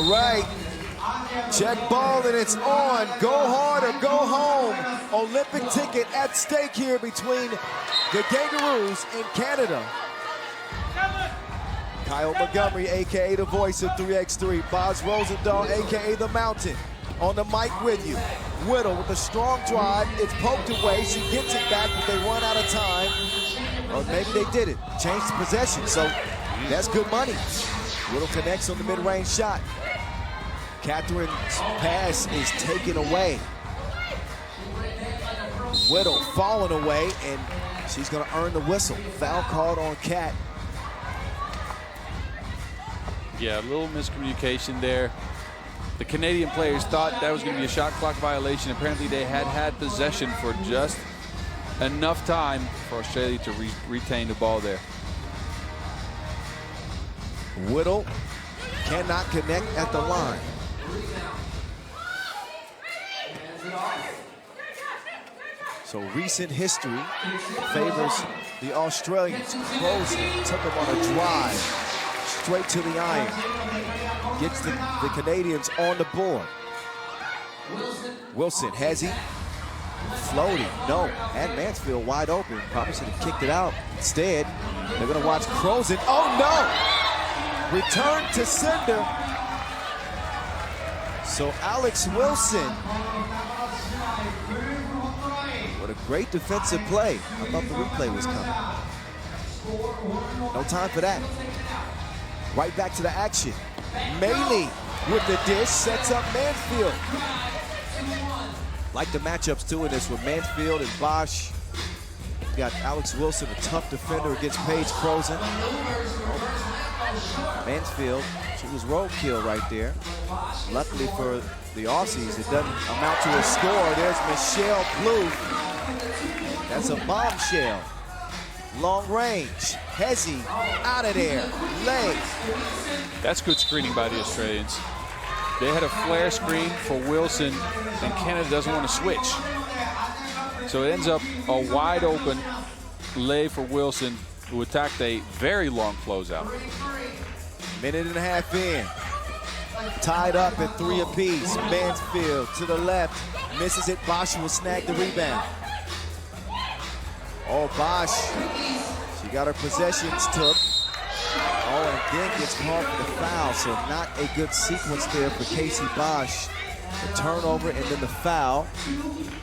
right. Check ball and it's on. Go hard or go home. Olympic ticket at stake here between the Kangaroos and Canada. Kyle Montgomery, AKA the voice of 3x3. Boz Rosendahl, AKA the Mountain, on the mic with you. Whittle with a strong drive. It's poked away. She gets it back, but they run out of time. Or maybe they did it. Changed possession, so that's good money. Whittle connects on the mid-range shot. Catherine's pass is taken away. Whittle falling away, and she's going to earn the whistle. Foul called on Cat. Yeah, a little miscommunication there. The Canadian players thought that was going to be a shot clock violation. Apparently they had possession for just enough time for Australia to retain the ball there. Whittle cannot connect at the line. So recent history favors the Australians. Closing, took them on a drive, straight to the iron. Gets the Canadians on the board. Wilson, has he? Floating, no. Had Mansfield wide open. Probably should have kicked it out. Instead, they're gonna watch Crozen. Oh no! Return to sender. So Alex Wilson, what a great defensive play. I thought the replay was coming. No time for that. Right back to the action. Maley with the dish, sets up Mansfield. Like the matchups too in this with Mansfield and Bosch. You got Alex Wilson, a tough defender against Paige Crozen. Mansfield, she was roadkill right there. Luckily for the Aussies, it doesn't amount to a score. There's Michelle Plouffe. That's a bombshell. Long range. Hezzy out of there. Leg. That's good screening by the Australians. They had a flare screen for Wilson, and Canada doesn't want to switch. So it ends up a wide open lay for Wilson, who attacked a very long closeout. Minute and a half in. Tied up at 3 apiece. Mansfield to the left. Misses it. Bosch will snag the rebound. Oh, Bosch. She got her possessions took. Oh, and then gets called for the foul. So not a good sequence there for Casey Bosch. The turnover and then the foul.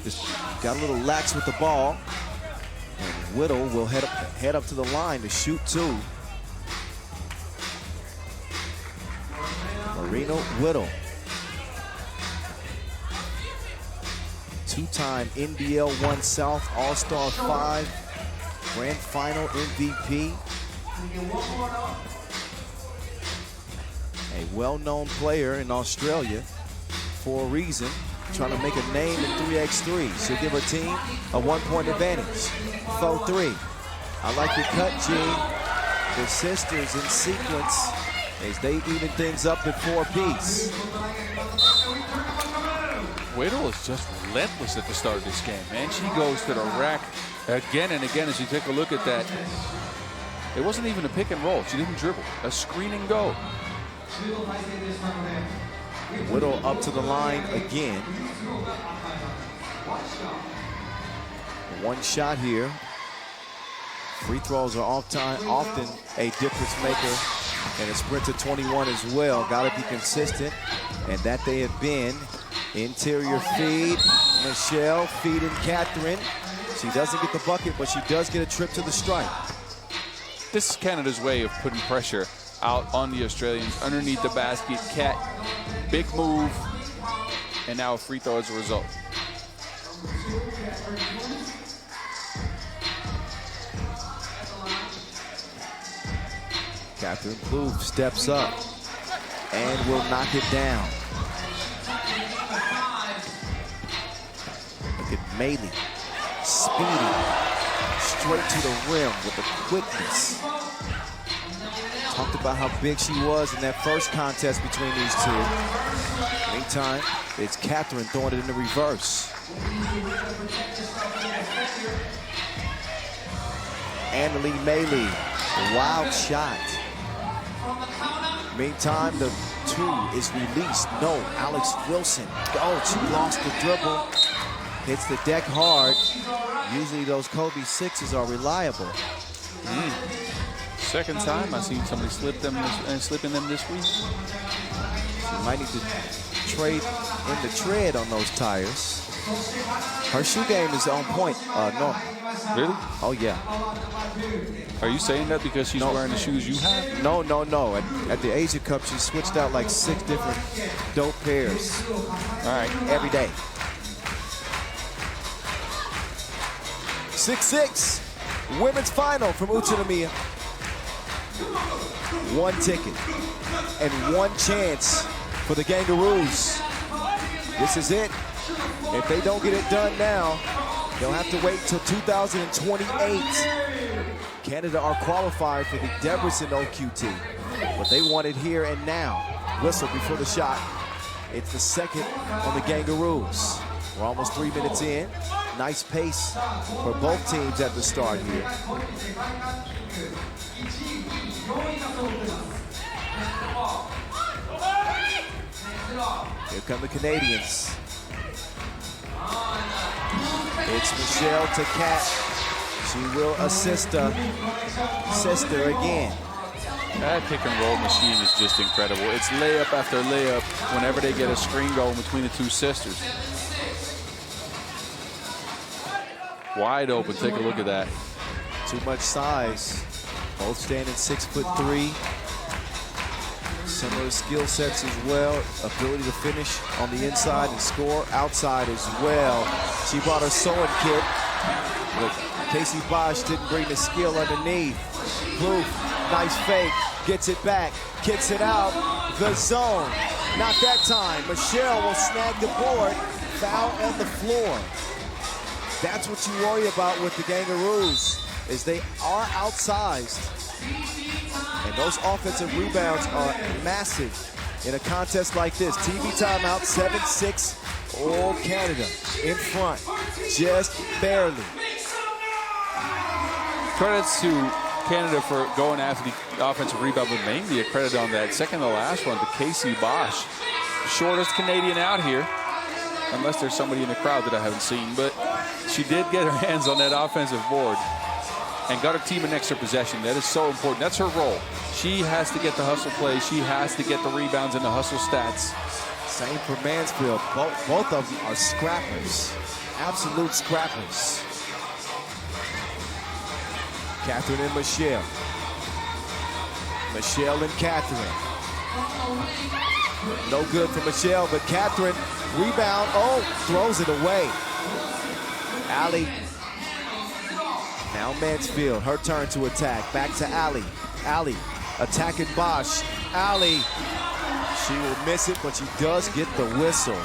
Just got a little lax with the ball. And Whittle will head up to the line to shoot two. Marina Whittle. Two-time NBL 1 South All-Star 5 Grand Final MVP. A well-known player in Australia for a reason, trying to make a name in 3x3. She'll give her team a 1-point advantage. 4-3. I like your cut, Gene. The sisters in sequence as they even things up at 4 apiece. Whittle is just relentless at the start of this game, man. She goes to the rack again and again. As you take a look at that, it wasn't even a pick and roll. She didn't dribble. A screen and go. Whittle up to the line again. One shot here. Free throws are often a difference maker, and a sprint to 21 as well. Got to be consistent, and that they have been. Interior feed, Michelle feeding Catherine. She doesn't get the bucket, but she does get a trip to the stripe. This is Canada's way of putting pressure out on the Australians underneath the basket. Cat, big move, and now a free throw as a result. Catherine Plouffe steps up and will knock it down. Look at Maley, speeding straight to the rim with the quickness. Talked about how big she was in that first contest between these two. Meantime, it's Catherine throwing it in the reverse. Annalie Maley, wild shot. Meantime, the two is released. No, Alex Wilson. Oh, she lost the dribble. Hits the deck hard. Usually those Kobe sixes are reliable. Second time I've seen somebody slip in them this week. She might need to trade in the tread on those tires. Her shoe game is on point, Norm. Really? Oh, yeah. Are you saying that because she's wearing the shoes you have? No. At the Asia Cup, she switched out like 6 different dope pairs. All right. Every day. 6-6. Women's final from Utsunomiya. 1 ticket and 1 chance for the Kangaroos. This is it. If they don't get it done now, they'll have to wait till 2028. Canada are qualified for the Debrecen OQT, but they want it here and now. Whistle before the shot. It's the second on the Kangaroos. We're almost 3 minutes in. Nice pace for both teams at the start here. Here come the Canadians. It's Michelle to Kat. She will assist her sister again. That pick and roll machine is just incredible. It's layup after layup whenever they get a screen going between the two sisters. Wide open, take a look at that. Too much size. Both standing 6'3". Similar skill sets as well. Ability to finish on the inside and score outside as well. She brought her sewing kit, but Casey Bosch didn't bring the skill underneath. Proof, nice fake, gets it back, kicks it out. The zone, not that time. Michelle will snag the board. Foul on the floor. That's what you worry about with the Kangaroos, is they are outsized. And those offensive rebounds are massive in a contest like this. TV timeout, 7-6, all Canada in front, just barely. Credits to Canada for going after the offensive rebound, but mainly a credit on that second to last one to Casey Bosch. Shortest Canadian out here, unless there's somebody in the crowd that I haven't seen, but she did get her hands on that offensive board and got her team an extra possession. That is so important. That's her role. She has to get the hustle play. She has to get the rebounds and the hustle stats. Same for Mansfield. Both of them are scrappers. Absolute scrappers. Catherine and Michelle. Michelle and Catherine. No good for Michelle, but Catherine, rebound. Oh, throws it away. Allie. Now Mansfield, her turn to attack. Back to Allie. Allie attacking Bosch. Allie, she will miss it, but she does get the whistle.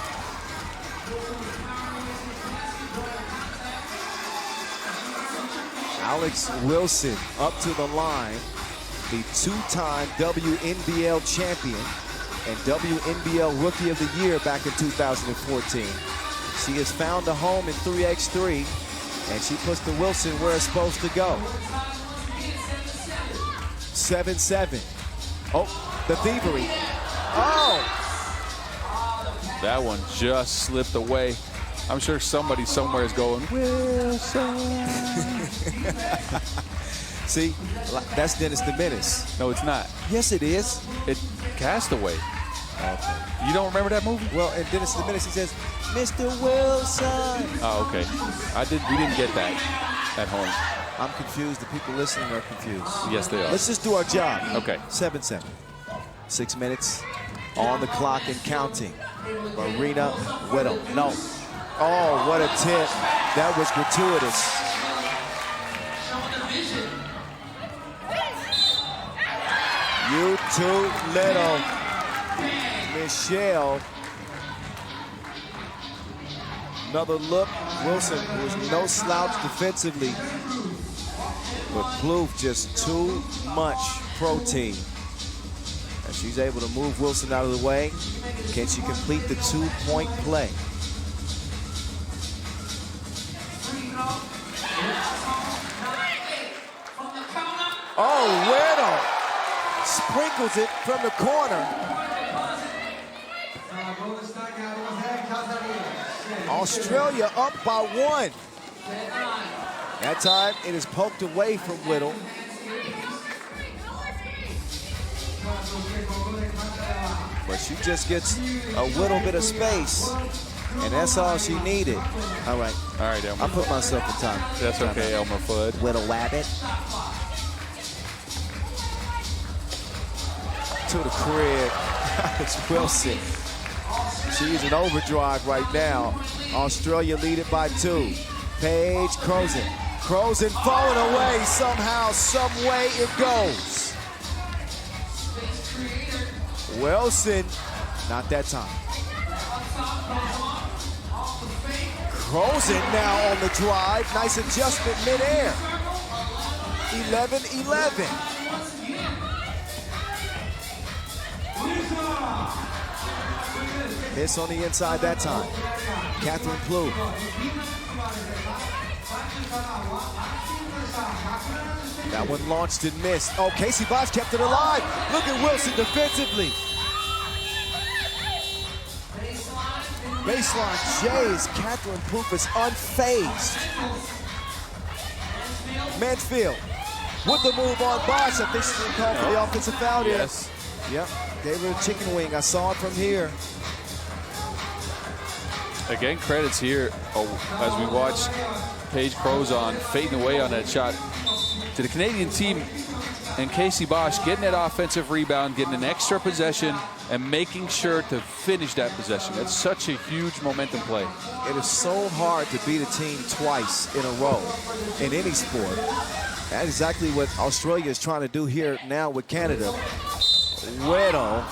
Alex Wilson up to the line, the 2-time WNBL champion and WNBL Rookie of the Year back in 2014. She has found a home in 3x3, and she puts the Wilson where it's supposed to go. 7-7. Oh, the thievery. Oh! That one just slipped away. I'm sure somebody somewhere is going, Wilson. See, that's Dennis the Menace. No, it's not. Yes, it is. It's Castaway. Okay. You don't remember that movie? Well, in Dennis the Menace, he says, Mr. Wilson. Oh, okay. We didn't get that at home. I'm confused. The people listening are confused. Yes, they are. Let's just do our job. Okay. 7-7. 6 minutes on the clock and counting. Marina Whittle. No. Oh, what a tip. That was gratuitous. You too little. Michelle. Another look. Wilson was no slouch defensively, but Plouffe just too much protein. And she's able to move Wilson out of the way. Can she complete the 2-point play? Oh, Whittle sprinkles it from the corner. Australia up by 1. That time it is poked away from Whittle. But she just gets a little bit of space, and that's all she needed. All right, Elmer. I put myself in time. That's okay, Elmer Fudd. Whittle Wabbit. To the crib. It's Wilson. She's in overdrive right now. Australia lead it by 2. Paige Crozen. Crozen falling away somehow, some way it goes. Wilson, not that time. Crozen now on the drive. Nice adjustment midair. 11-11. Miss on the inside that time. Catherine Plouffe. That one launched and missed. Oh, Casey Bosch kept it alive. Look at Wilson defensively. Baseline J's. Catherine Plouffe is unfazed. Mansfield with the move on Bosch. I think she's going to call for the offensive foul here. Yes. Yep, gave her a chicken wing. I saw it from here. Again, credits here as we watch Paige Crozen fading away on that shot to the Canadian team, and Casey Bosch getting that offensive rebound, getting an extra possession, and making sure to finish that possession. That's such a huge momentum play. It is so hard to beat a team twice in a row in any sport. That's exactly what Australia is trying to do here now with Canada. Whittle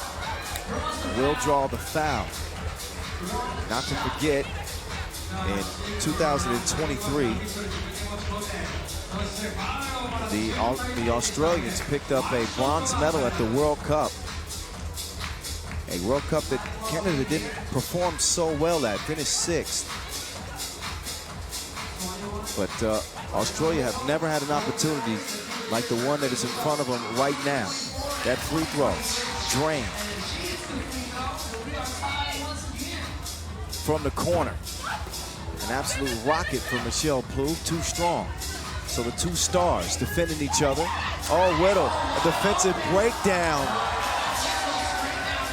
will draw the foul. Not to forget, in 2023, the Australians picked up a bronze medal at the World Cup. A World Cup that Canada didn't perform so well at, finished 6th. But Australia have never had an opportunity like the one that is in front of them right now. That free throw, drained. From the corner. An absolute rocket for Michelle Plouffe, too strong. So the two stars defending each other. Oh, Whittle, a defensive breakdown.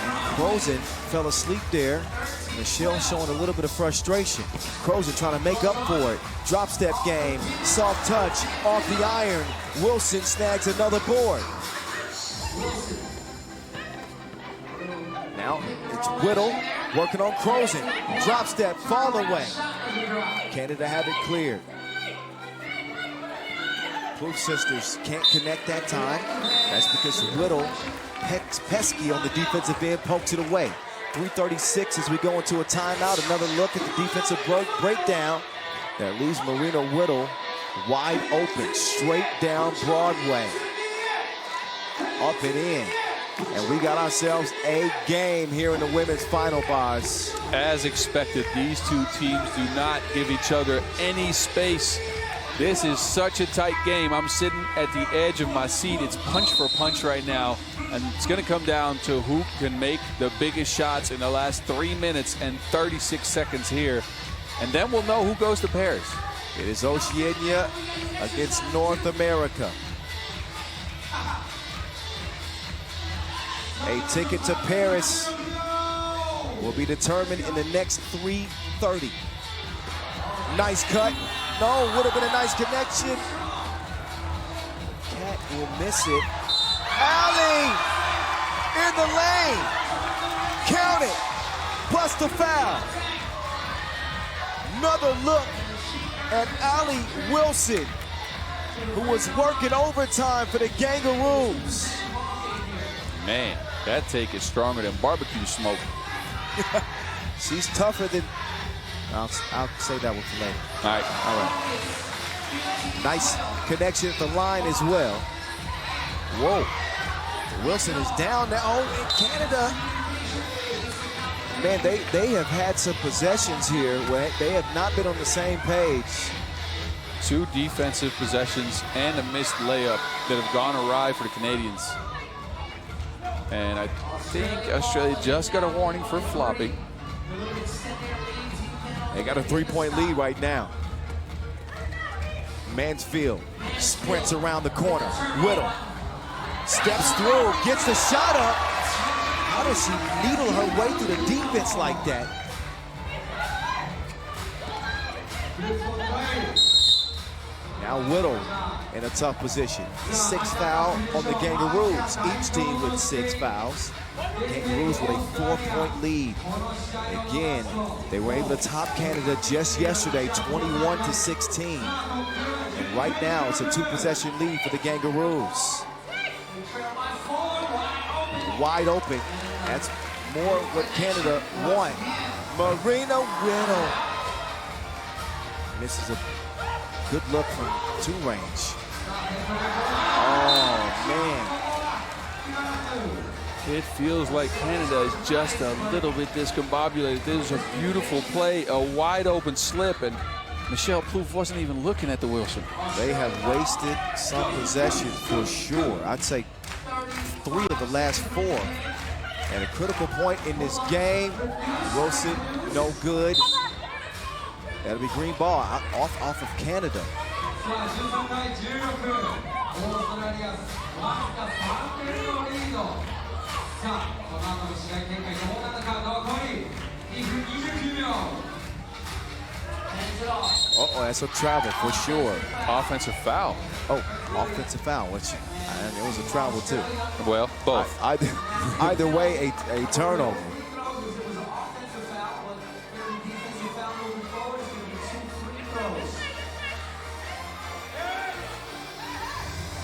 And Crozen fell asleep there. Michelle showing a little bit of frustration. Crozen trying to make up for it. Drop step game, soft touch, off the iron. Wilson snags another board. Now it's Whittle working on Crozen. Drop step, fall away. Canada have it cleared. Plouffe sisters can't connect that time. That's because Whittle, pesky on the defensive end, pokes it away. 3:36 as we go into a timeout. Another look at the defensive breakdown. That leaves Marina Whittle wide open, straight down Broadway. Up and in. And we got ourselves a game here in the women's final, Boz. As expected, these two teams do not give each other any space. This is such a tight game. I'm sitting at the edge of my seat. It's punch for punch right now. And it's going to come down to who can make the biggest shots in the last 3 minutes and 36 seconds here. And then we'll know who goes to Paris. It is Oceania against North America. A ticket to Paris will be determined in the next 3:30. Nice cut. No, would have been a nice connection. Cat will miss it. Alley in the lane. Count it. Plus the foul. Another look at Allie Wilson, who was working overtime for the Kangaroos. Man, that take is stronger than barbecue smoke. She's tougher than... I'll say that one for later. All right. All right. Nice connection at the line as well. Whoa. Wilson is down now. Oh, in Canada. Man, they have had some possessions here where they have not been on the same page. 2 defensive possessions and a missed layup that have gone awry for the Canadians. And I think Australia just got a warning for flopping. They got a 3-point lead right now. Mansfield sprints around the corner. Whittle steps through, gets the shot up. How does she needle her way through the defense like that? Now Whittle in a tough position. 6 foul on the Kangaroos. Each team with 6 fouls. Kangaroos with a 4-point lead. Again, they were able to top Canada just yesterday, 21-16. And right now, it's a 2-possession lead for the Kangaroos. Wide open. That's more what Canada want. Marina Whittle misses a good look from 2 range. Oh, man. It feels like Canada is just a little bit discombobulated. This is a beautiful play, a wide open slip, and Michelle Plouffe wasn't even looking at the Wilson. They have wasted some possession for sure. I'd say 3 of the last 4. At a critical point in this game, Wilson, no good. That'll be green ball off of Canada. Uh-oh, that's a travel for sure. Offensive foul. Oh, offensive foul, which and it was a travel too. Well, both. Either way, a turnover.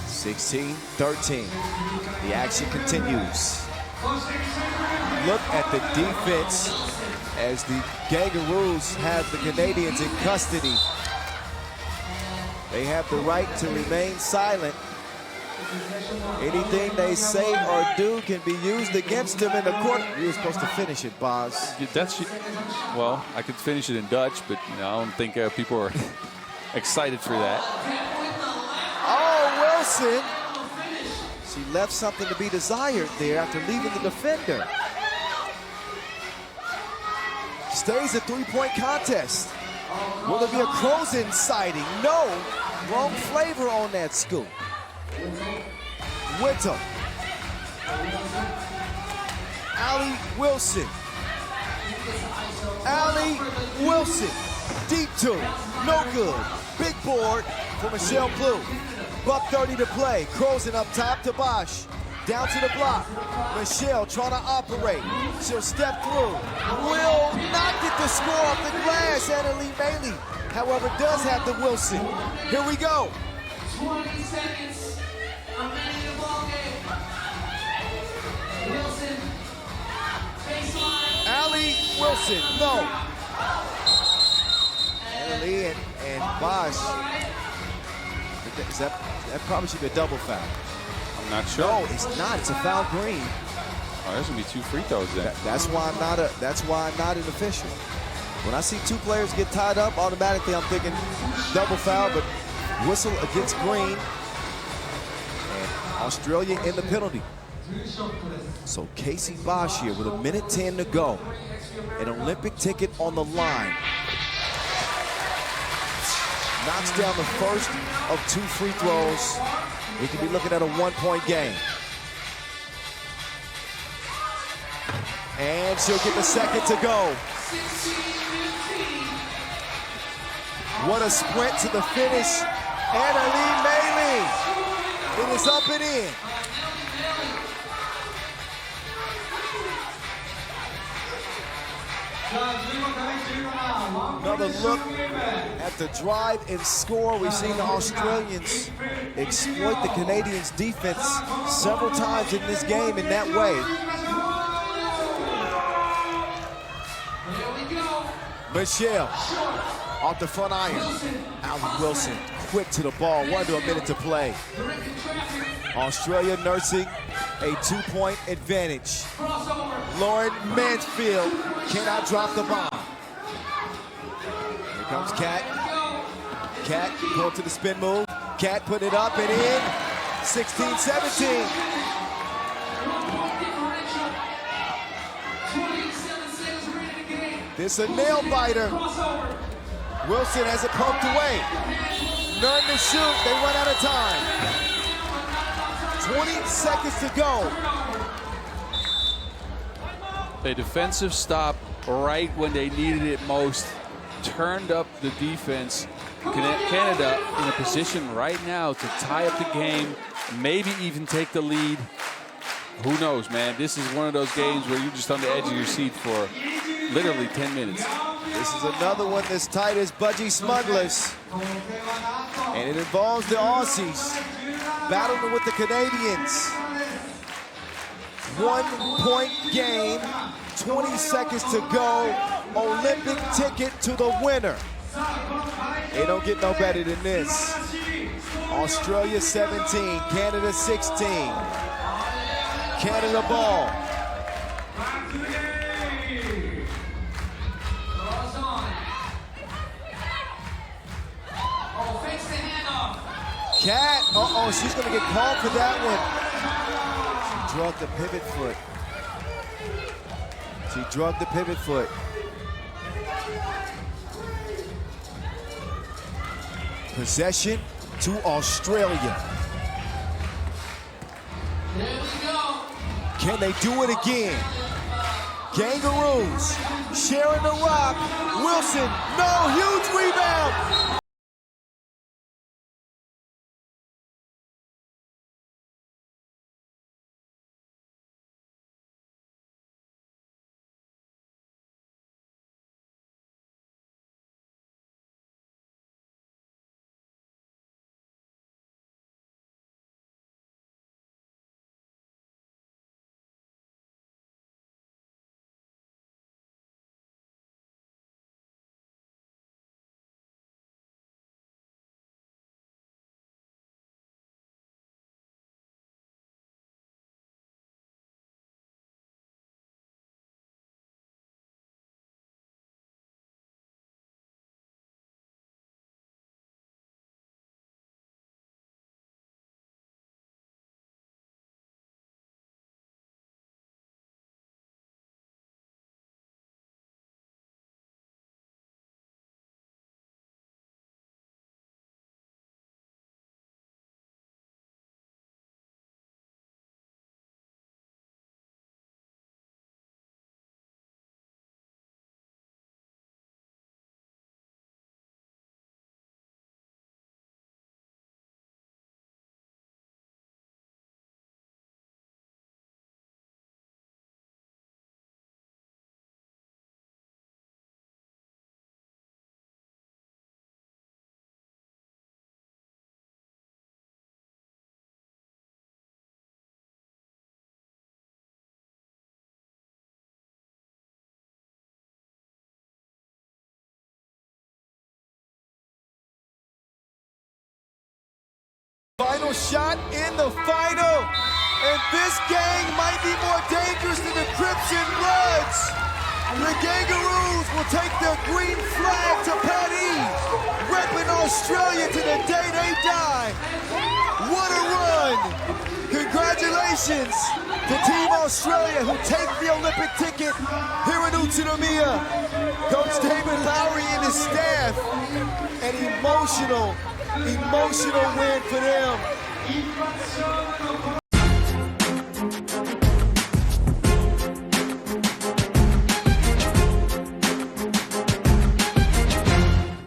(16-13). The action continues. Look at the defense as the Kangaroos have the Canadians in custody. They have the right to remain silent. Anything they say or do can be used against them in the court. You were supposed to finish it, Boz. Well, I could finish it in Dutch, but I don't think people are excited for that. Oh, Wilson. She left something to be desired there after leaving the defender. Stays a 3-point contest. Will there be a Crozen sighting? No. Wrong flavor on that scoop. Whittle. Allie Wilson. Allie Wilson. Deep 2. No good. Big board for Michelle Plouffe. $1:30 to play. Crozen up top to Bosch. Down to the block. Michelle trying to operate. She'll step through. Will not get the score off the glass. Annalie Maley, however, does have the Wilson. Here we go. 20 seconds. Remaining the ball game. Wilson. Baseline. Allie Wilson. No. Annalie and Bosch. That probably should be a double foul. I'm not sure. No, it's not. It's a foul green. Oh, there's gonna be 2 free throws then. That's why I'm not an official. When I see 2 players get tied up, automatically I'm thinking double foul, but whistle against Green. And Australia in the penalty. So Casey Bosch here with 1:10 to go. An Olympic ticket on the line. Knocks down the first of 2 free throws. We could be looking at a 1-point game. And she'll get the second to go. What a sprint to the finish. Annalie Maley. It is up and in. Another look at the drive and score. We've seen the Australians exploit the Canadians' defense several times in this game in that way. Michelle off the front iron. Allie Wilson quick to the ball. 1 to a minute to play. Australia nursing a 2-point advantage. Lauren Mansfield cannot drop the bomb. Here comes Kat. Kat going to the spin move. Kat put it up and in. 16-17. This a nail biter. Wilson has it poked away. None to shoot. They run out of time. 20 seconds to go. A defensive stop right when they needed it most. Turned up the defense. Canada in a position right now to tie up the game, maybe even take the lead. Who knows, man? This is one of those games where you're just on the edge of your seat for literally 10 minutes. This is another one that's tight as Budgie Smugglers. And it involves the Aussies battling with the Canadians. 1 point game, 20 seconds to go. Olympic ticket to the winner. They don't get no better than this. Australia 17, Canada 16. Canada ball. Cat, she's gonna get called for that one. She drugged the pivot foot. She drugged the pivot foot. Possession to Australia. Can they do it again? Kangaroos sharing the rock. Wilson, no, huge rebound. Final shot in the final. And this gang might be more dangerous than the Crips and Bloods. The Kangaroos will take their green flag to Paris, repping Australia to the day they die. What a run. Congratulations to Team Australia who take the Olympic ticket here in Utsunomiya. Coach David Lowry and his staff, an emotional win for them.